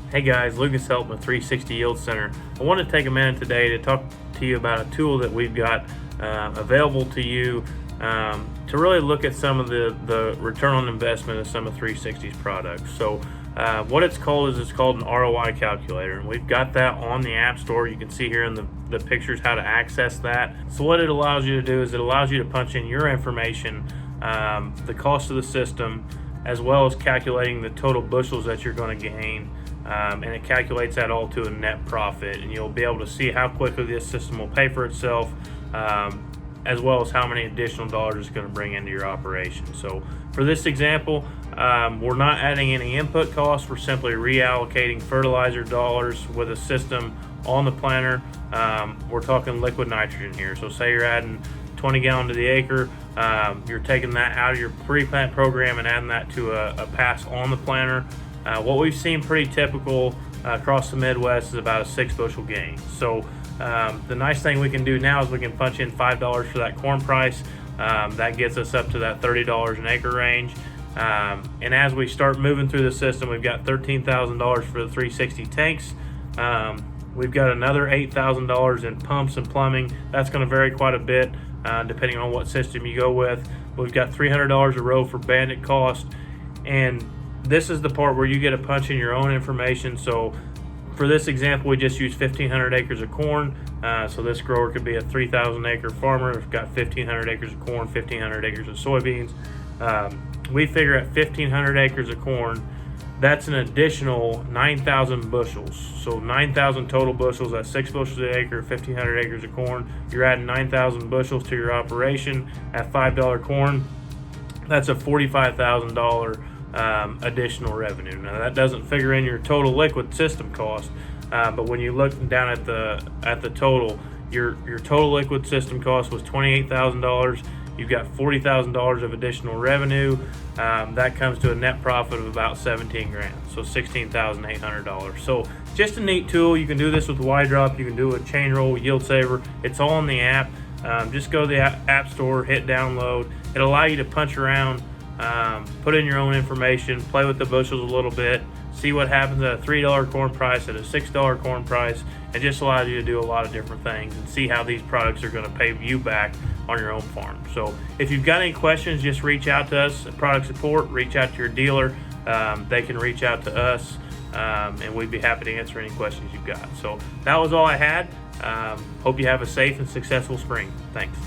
Hey guys, Lucas Help with 360 Yield Center. I want to take a minute today to talk to you about a tool that we've got available to you to really look at some of the return on investment of some of 360's products. So what it's called an ROI Calculator, and we've got that on the App Store. You can see here in the pictures how to access that. So what it allows you to do is it allows you to punch in your information, the cost of the system, as well as calculating the total bushels that you're going to gain. And it calculates that all to a net profit, and you'll be able to see how quickly this system will pay for itself, as well as how many additional dollars it's going to bring into your operation. So for this example, we're not adding any input costs. We're simply reallocating fertilizer dollars with a system on the planter. We're talking liquid nitrogen here. So say you're adding 20 gallon to the acre, you're taking that out of your pre-plant program and adding that to a pass on the planter. What we've seen pretty typical across the Midwest is about a 6 bushel gain. So the nice thing we can do now is we can punch in $5 for that corn price. That gets us up to that $30 an acre range. And as we start moving through the system, we've got $13,000 for the 360 tanks. We've got another $8,000 in pumps and plumbing. That's going to vary quite a bit depending on what system you go with. We've got $300 a row for bandit cost, and this is the part where you get to punch in your own information. So for this example, we just used 1,500 acres of corn. So this grower could be a 3,000 acre farmer. We've got 1,500 acres of corn, 1,500 acres of soybeans. We figure at 1,500 acres of corn, that's an additional 9,000 bushels. So 9,000 total bushels at 6 bushels an acre, 1,500 acres of corn. You're adding 9,000 bushels to your operation at $5 corn. That's a $45,000 additional revenue. Now that doesn't figure in your total liquid system cost, but when you look down at the total, your total liquid system cost was $28,000. You've got $40,000 of additional revenue. That comes to a net profit of about 17 grand, so $16,800. So just a neat tool. You can do this with Y Drop. You can do it with Chain Roll, Yield Saver. It's all in the app. Just go to the App Store, hit download. It'll allow you to punch around, put in your own information, play with the bushels a little bit, see what happens at a $3 corn price, at a $6 corn price, and just allows you to do a lot of different things and see how these products are going to pay you back on your own farm. So if you've got any questions, just reach out to us at product support, reach out to your dealer. They can reach out to us, and we'd be happy to answer any questions you've got. So that was all I had. Hope you have a safe and successful spring. Thanks.